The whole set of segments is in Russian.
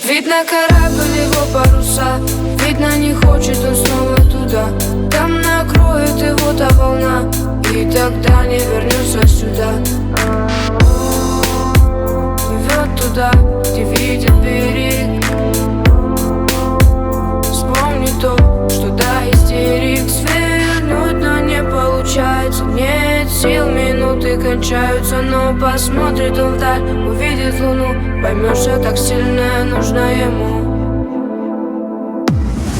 Видно корабль, его паруса, видно не хочет он снова туда. Там накроет его та волна, и тогда не вернется сюда. Плывет туда, где видит берег. Вспомни то, что до истерик свернуть, но не получается. Нет сил, минуты кончаются, но посмотрит он вдаль, увидит луну, поймет, что так сильно нужна ему.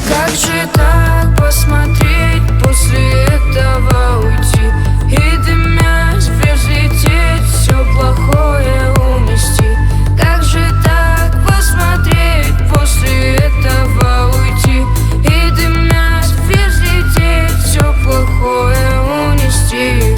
Как же так посмотреть, после этого уйти и дымясь взлететь, все плохое унести? Как же так посмотреть, после этого уйти и дымясь взлететь, все плохое унести?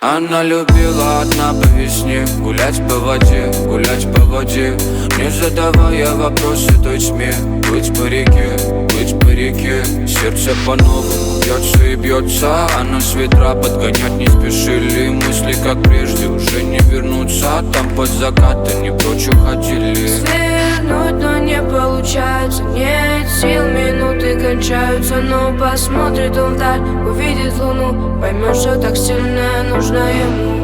Она любила одна по весне гулять по воде, гулять по воде, не задавая вопросы той тьме. Плыть по реке, плыть по реке. Сердце по-новому бьется и бьется, а нас ветра подгонять не спешили. Мысли как прежде уже не вернутся, там под закат они прочь уходили. Свернуть, но не получается. Нет сил, минуты кончаются, но посмотрит он вдаль, увидит луну, поймет, что так сильно нужна ему.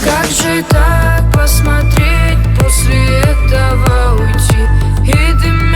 Как же так посмотреть, после этого уйти и дымить